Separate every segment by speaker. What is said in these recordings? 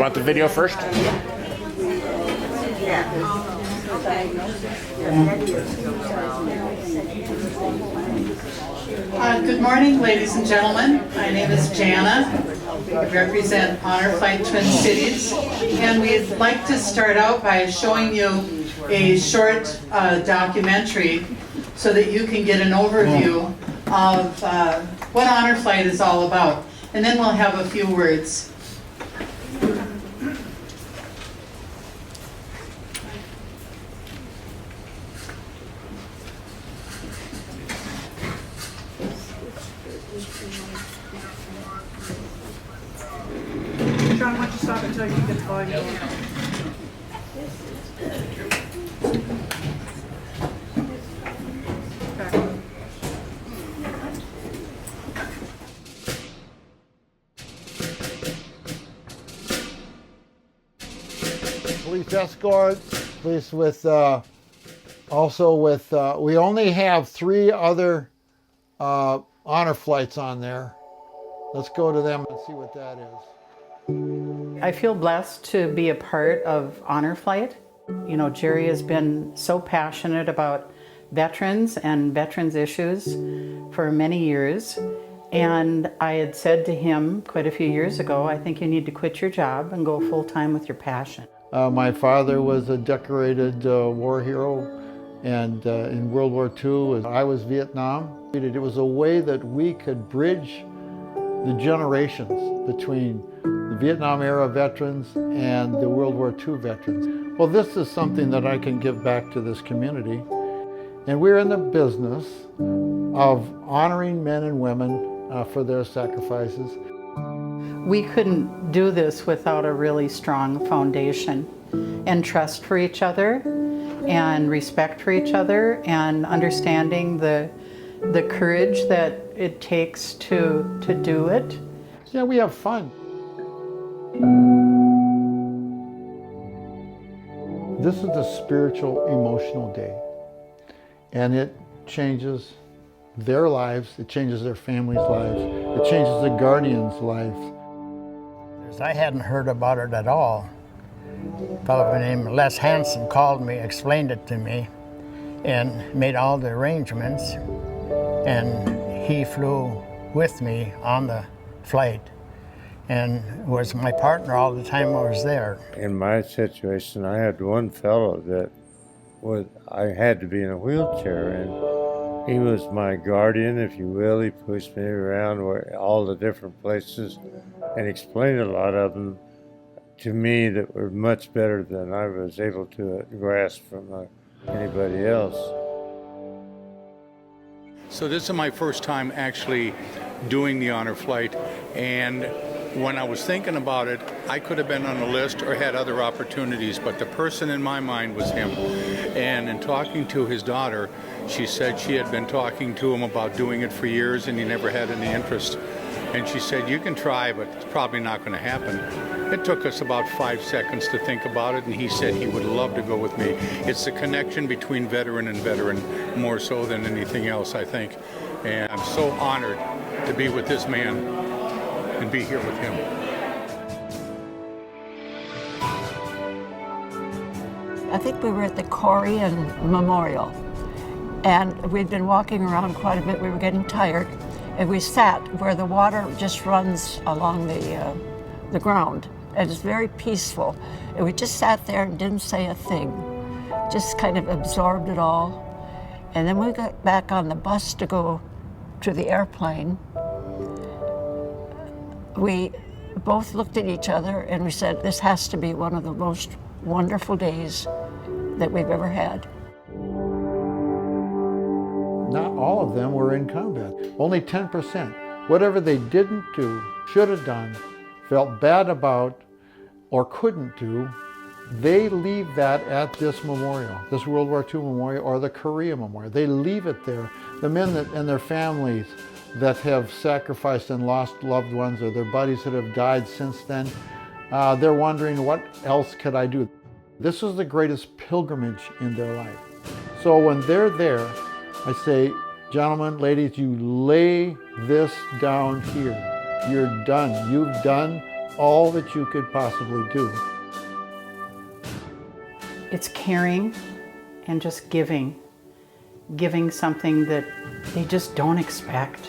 Speaker 1: want the video first?
Speaker 2: Good morning, ladies and gentlemen. My name is Jana. I represent Honor Flight Twin Cities, and we'd like to start out by showing you a short documentary so that you can get an overview of what Honor Flight is all about. And then we'll have a few words.
Speaker 3: John, why don't you stop until you get the volume on?
Speaker 4: Police escorts, police with, also with, we only have 3 other honor flights on there. Let's go to them and see what that is.
Speaker 2: I feel blessed to be a part of Honor Flight. You know, Jerry has been so passionate about veterans and veterans issues for many years. And I had said to him quite a few years ago, I think you need to quit your job and go full-time with your passion.
Speaker 4: My father was a decorated war hero, and in World War II, I was Vietnam. It was a way that we could bridge the generations between the Vietnam era veterans and the World War II veterans. Well, this is something that I can give back to this community. And we're in the business of honoring men and women for their sacrifices.
Speaker 2: We couldn't do this without a really strong foundation and trust for each other and respect for each other and understanding the courage that it takes to do it.
Speaker 4: Yeah, we have fun. This is a spiritual, emotional day, and it changes their lives, it changes their families' lives, it changes the guardians' lives.
Speaker 5: I hadn't heard about it at all. A fellow named Les Hansen called me, explained it to me, and made all the arrangements. And he flew with me on the flight and was my partner all the time I was there.
Speaker 6: In my situation, I had one fellow that I had to be in a wheelchair, and he was my guardian, if you will. He pushed me around all the different places and explained a lot of them to me that were much better than I was able to grasp from anybody else.
Speaker 7: So this is my first time actually doing the honor flight, and when I was thinking about it, I could have been on the list or had other opportunities, but the person in my mind was him. And in talking to his daughter, she said she had been talking to him about doing it for years and he never had any interest. And she said, you can try, but it's probably not going to happen. It took us about 5 seconds to think about it, and he said he would love to go with me. It's the connection between veteran and veteran, more so than anything else, I think. And I'm so honored to be with this man and be here with him.
Speaker 8: I think we were at the Korean Memorial, and we'd been walking around quite a bit. We were getting tired, and we sat where the water just runs along the ground, and it's very peaceful. And we just sat there and didn't say a thing, just kind of absorbed it all. And then we got back on the bus to go to the airplane. We both looked at each other and we said, this has to be one of the most wonderful days that we've ever had.
Speaker 4: Not all of them were in combat, only 10%. Whatever they didn't do, should have done, felt bad about, or couldn't do, they leave that at this memorial, this World War II memorial or the Korea memorial. They leave it there. The men and their families that have sacrificed and lost loved ones, or their buddies that have died since then, they're wondering, what else could I do? This is the greatest pilgrimage in their life. So when they're there, I say, gentlemen, ladies, you lay this down here. You're done. You've done all that you could possibly do.
Speaker 1: It's caring and just giving something that they just don't expect,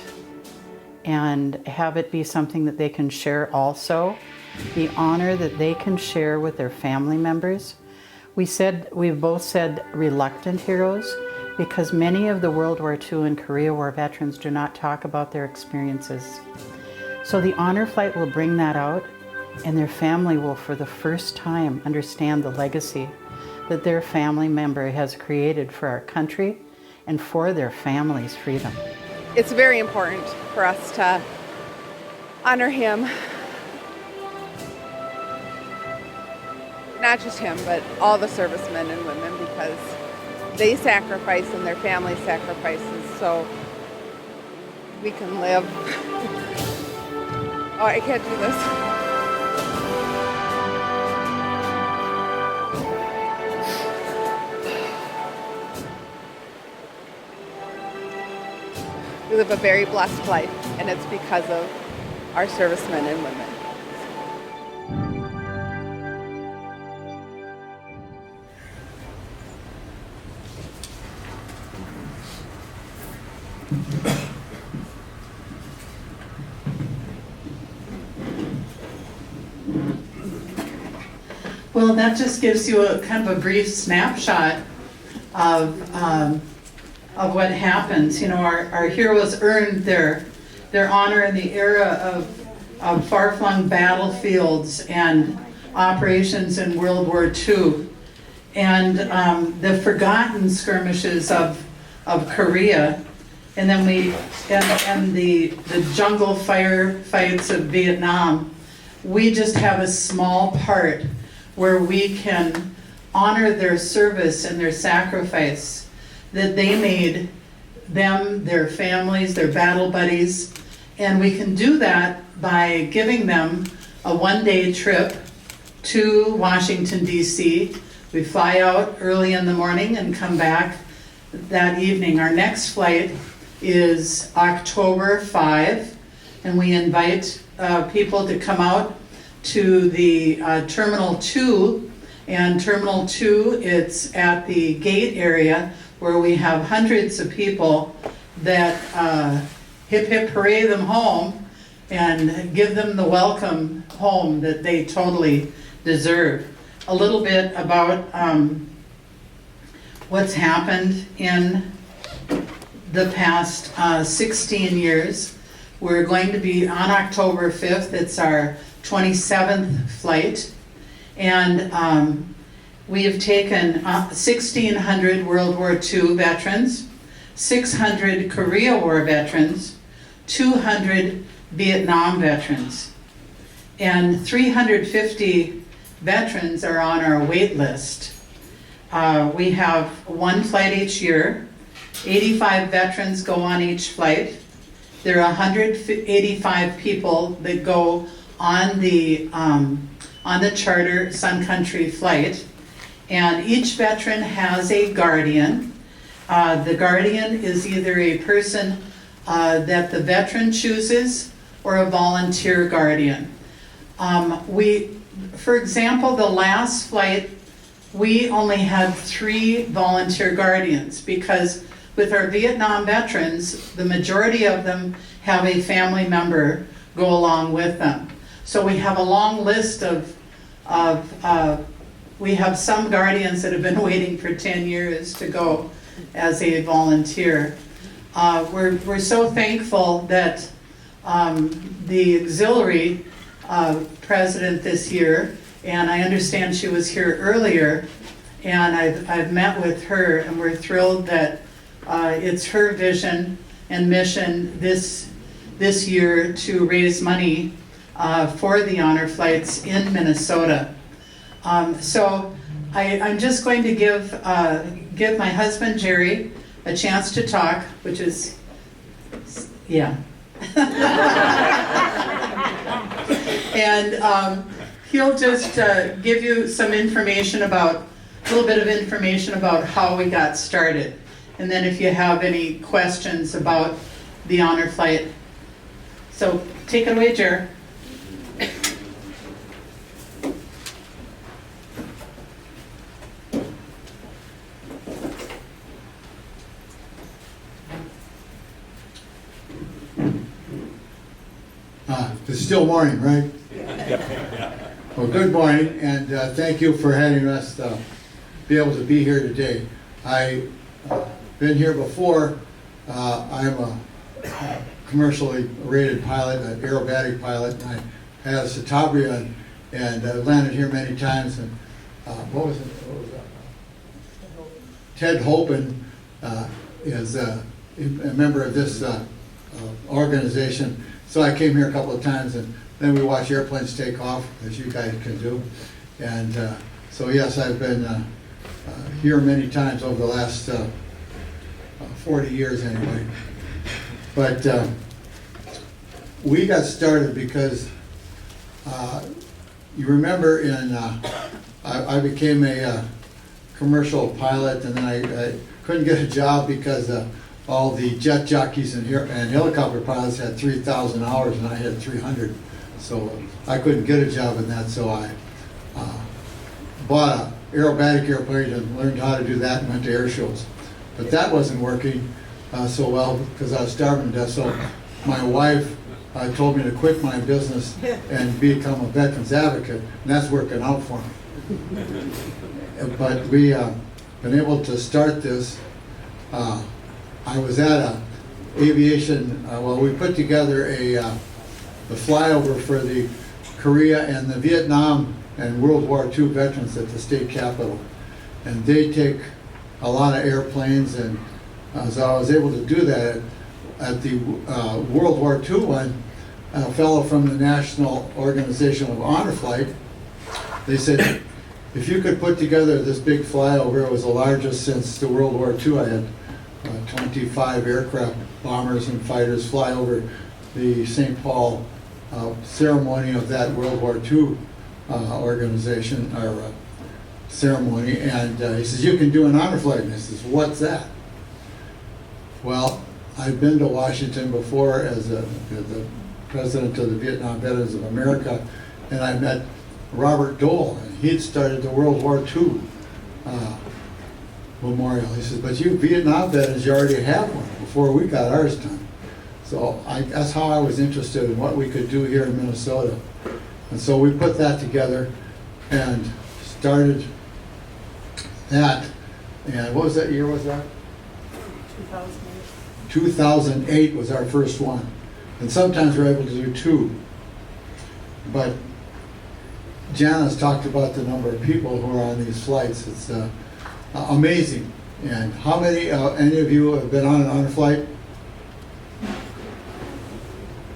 Speaker 1: and have it be something that they can share also, the honor that they can share with their family members. We've both said reluctant heroes, because many of the World War II and Korea War veterans do not talk about their experiences. So the honor flight will bring that out, and their family will for the first time understand the legacy that their family member has created for our country and for their family's freedom.
Speaker 3: It's very important for us to honor him. Not just him, but all the servicemen and women, because they sacrifice and their family sacrifices so we can live. Oh, I can't do this. We live a very blessed life, and it's because of our servicemen and women.
Speaker 2: Well, that just gives you a kind of a brief snapshot of what happens. You know, our heroes earned their honor in the era of far-flung battlefields and operations in World War II, and the forgotten skirmishes of Korea, and then the jungle firefights of Vietnam. We just have a small part where we can honor their service and their sacrifice that they made, them, their families, their battle buddies, and we can do that by giving them a one-day trip to Washington, D.C. We fly out early in the morning and come back that evening. Our next flight is October 5, and we invite people to come out to the Terminal 2, and Terminal 2, it's at the gate area where we have hundreds of people that hip hip hooray them home and give them the welcome home that they totally deserve. A little bit about what's happened in the past 16 years. We're going to be on October 5th, it's our 27th flight, and we have taken 1,600 World War II veterans, 600 Korea War veterans, 200 Vietnam veterans, and 350 veterans are on our wait list. We have one flight each year. 85 veterans go on each flight. There are 185 people that go on the charter Sun Country flight, and each veteran has a guardian. The guardian is either a person that the veteran chooses or a volunteer guardian. For example, the last flight, we only had 3 volunteer guardians, because with our Vietnam veterans, the majority of them have a family member go along with them. So we have a long list we have some guardians that have been waiting for 10 years to go as a volunteer. We're so thankful that the auxiliary president this year, and I understand she was here earlier, and I've met with her, and we're thrilled that it's her vision and mission this year to raise money for the honor flights in Minnesota. So I'm just going to give my husband Jerry a chance to talk, which is, yeah. And he'll just give you some information a little bit of information about how we got started. And then if you have any questions about the honor flight. So take it away, Jer.
Speaker 9: It's still morning, right? Well, good morning, and thank you for having us be able to be here today. I've been here before. I'm a commercially rated pilot, an aerobatic pilot, and I had a Citabria and landed here many times. And what was that? Ted Hopen is a member of this organization. So I came here a couple of times, and then we watch airplanes take off, as you guys can do. And so yes, I've been here many times over the last 40 years anyway. But we got started because you remember I became a commercial pilot, and then I couldn't get a job because all the jet jockeys and helicopter pilots had 3,000 hours and I had 300. So I couldn't get a job in that, so I bought an aerobatic airplane and learned how to do that and went to air shows. But that wasn't working so well because I was starving to death. So my wife told me to quit my business and become a veterans advocate, and that's working out for me. But we been able to start this. I was at a aviation, we put together the flyover for the Korea and the Vietnam and World War II veterans at the state capitol. And they take a lot of airplanes, and so I was able to do that. At the World War II one, a fellow from the National Organization of Honor Flight, they said, if you could put together this big flyover, it was the largest since the World War II. I had 25 aircraft, bombers and fighters fly over the St. Paul ceremony of that World War II organization, or ceremony, and he says, you can do an honor flight. And I says, what's that? Well, I've been to Washington before as the president of the Vietnam Veterans of America, and I met Robert Dole, and he'd started the World War II memorial. He says, but you Vietnam veterans, you already have one before we got ours done. So that's how I was interested in what we could do here in Minnesota. And so we put that together and started that. And what was that year, was that? 2008. 2008 was our first one. And sometimes we're able to do two. But Janice talked about the number of people who are on these flights. It's amazing. And how many, any of you have been on an honor flight?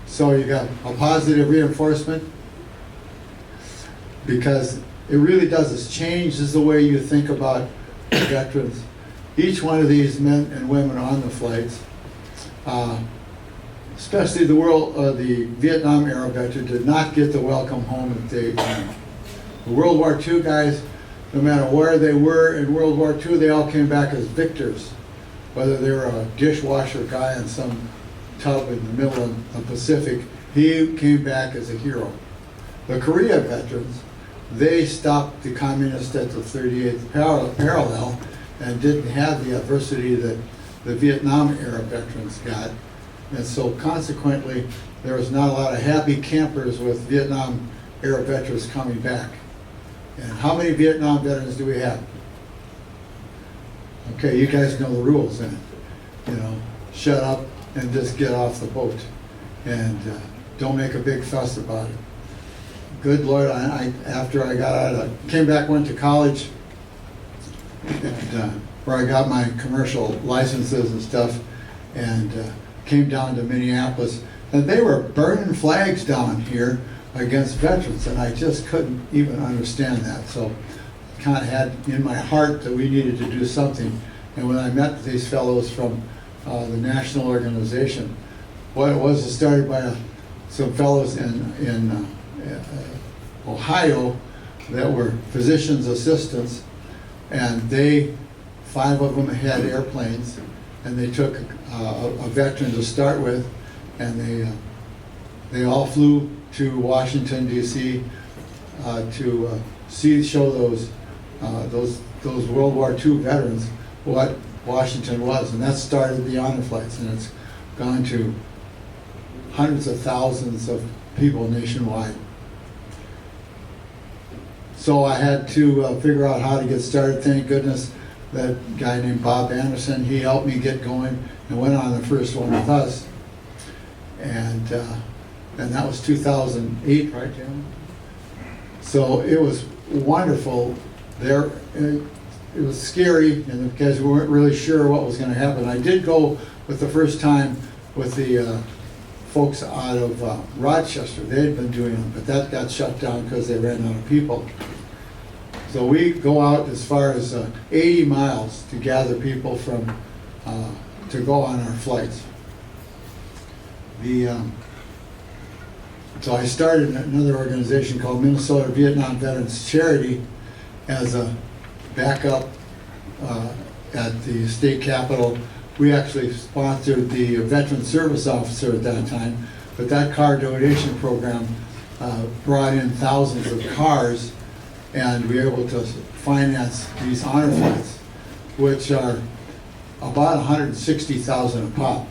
Speaker 9: So you got a positive reinforcement, because it really does. It changes the way you think about veterans. Each one of these men and women on the flights, especially the Vietnam era veteran, did not get the welcome home that they earned. The World War II guys, no matter where they were in World War II, they all came back as victors. Whether they were a dishwasher guy in some tub in the middle of the Pacific, he came back as a hero. The Korea veterans, they stopped the communists at the 38th parallel and didn't have the adversity that the Vietnam era veterans got. And so consequently, there was not a lot of happy campers with Vietnam era veterans coming back. And how many Vietnam veterans do we have? Okay, you guys know the rules then. You know, shut up and just get off the boat. And don't make a big fuss about it. Good Lord, after I got out, came back, went to college, and, where I got my commercial licenses and stuff, and came down to Minneapolis, and they were burning flags down here against veterans, and I just couldn't even understand that. So I kind of had in my heart that we needed to do something. And when I met these fellows from the national organization, what it was started by some fellows in Ohio that were physician's assistants, and 5 of them had airplanes, and they took a veteran to start with, and they all flew to Washington D.C. To show those World War II veterans what Washington was, and that started the honor flights, and it's gone to hundreds of thousands of people nationwide. So I had to figure out how to get started. Thank goodness that guy named Bob Anderson, he helped me get going and went on the first one with us. And that was 2008, right, Jim? So it was wonderful there. It was scary, and because we weren't really sure what was going to happen. I did go with the first time with the folks out of Rochester. They had been doing it, but that got shut down because they ran out of people. So we go out as far as 80 miles to gather people from to go on our flights. So I started another organization called Minnesota Vietnam Veterans Charity as a backup at the state capitol. We actually sponsored the veteran service officer at that time, but that car donation program brought in thousands of cars, and we were able to finance these honor flights, which are about $160,000 a pop.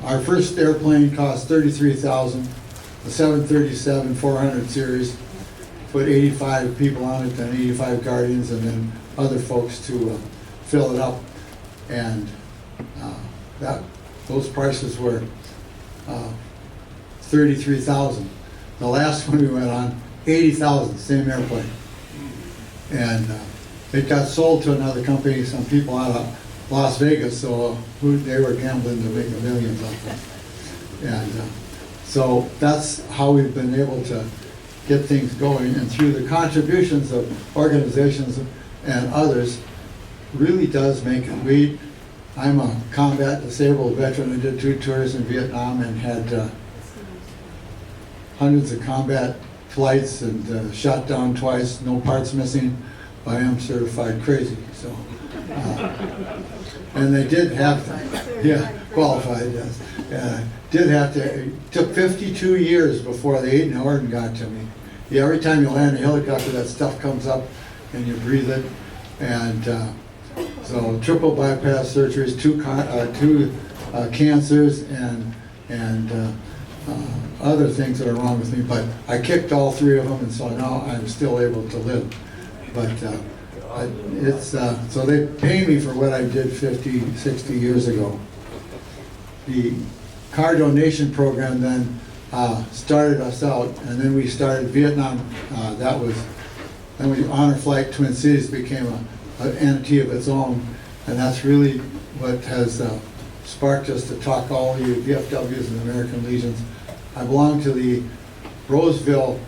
Speaker 9: Our first airplane cost $33,000, the 737-400 series, put 85 people on it, then 85 guardians, and then other folks to fill it up. And those prices were $33,000. The last one we went on, $80,000, same airplane. And it got sold to another company, some people out of Las Vegas, so they were gambling to make millions off it. And so that's how we've been able to get things going, and through the contributions of organizations and others, really does make it. I'm a combat disabled veteran. I did 2 tours in Vietnam and had hundreds of combat flights and shot down twice, no parts missing. I am certified crazy, so. And they did have to, yeah, qualified, yes. Did have to, it took 52 years before the Agent Oregon got to me. Yeah, every time you land a helicopter, that stuff comes up and you breathe it. And so triple bypass surgeries, 2 cancers, and other things that are wrong with me. But I kicked all 3 of them, and so now I'm still able to live. But so they pay me for what I did 50, 60 years ago. The car donation program then started us out, and then we started Vietnam. Then we Honor Flight Twin Cities became an entity of its own, and that's really what has sparked us to talk all you VFWs and American Legions. I belong to the Roseville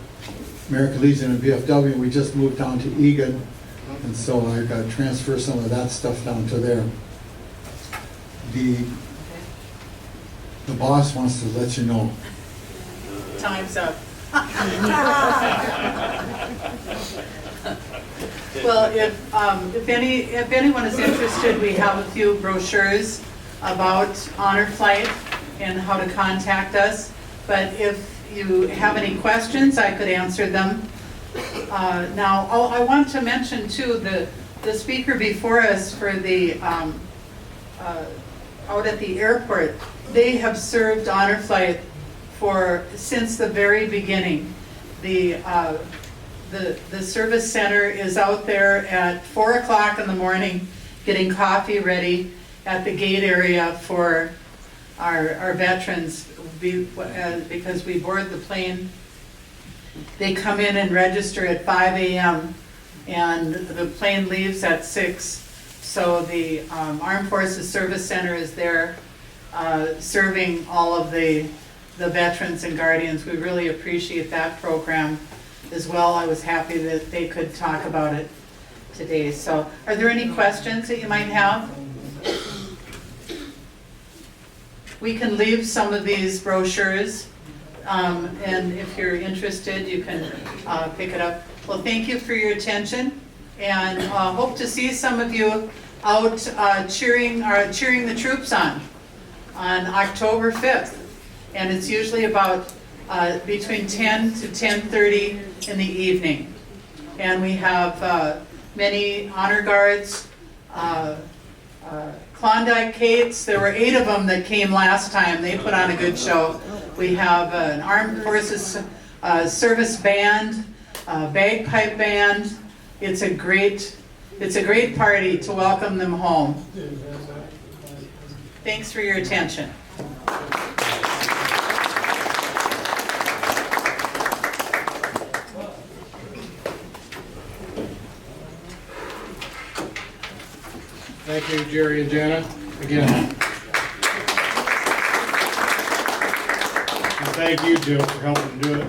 Speaker 9: American Legion and VFW, and we just moved down to Egan, and so I got to transfer some of that stuff down to there. The boss wants to let you know.
Speaker 2: Time's up. Well, if anyone is interested, we have a few brochures about Honor Flight and how to contact us. But if you have any questions, I could answer them. Now, I want to mention too, the speaker before us for the out at the airport, they have served Honor Flight since the very beginning. The service center is out there at 4 o'clock in the morning getting coffee ready at the gate area for our veterans because we board the plane. They come in and register at 5 a.m. and the plane leaves at 6. So the Armed Forces Service Center is there serving all of the veterans and guardians. We really appreciate that program as well. I was happy that they could talk about it today. So are there any questions that you might have? We can leave some of these brochures, and if you're interested, you can pick it up. Well, thank you for your attention, and hope to see some of you out cheering the troops on October 5th. And it's usually about between 10 to 10:30 in the evening. And we have many honor guards, Klondike Kates. There were 8 of them that came last time. They put on a good show. We have an Armed Forces service band, bagpipe band. It's a great party to welcome them home. Thanks for your attention.
Speaker 10: Thank you, Jerry and Jana, again. And thank you, Jill, for helping do it.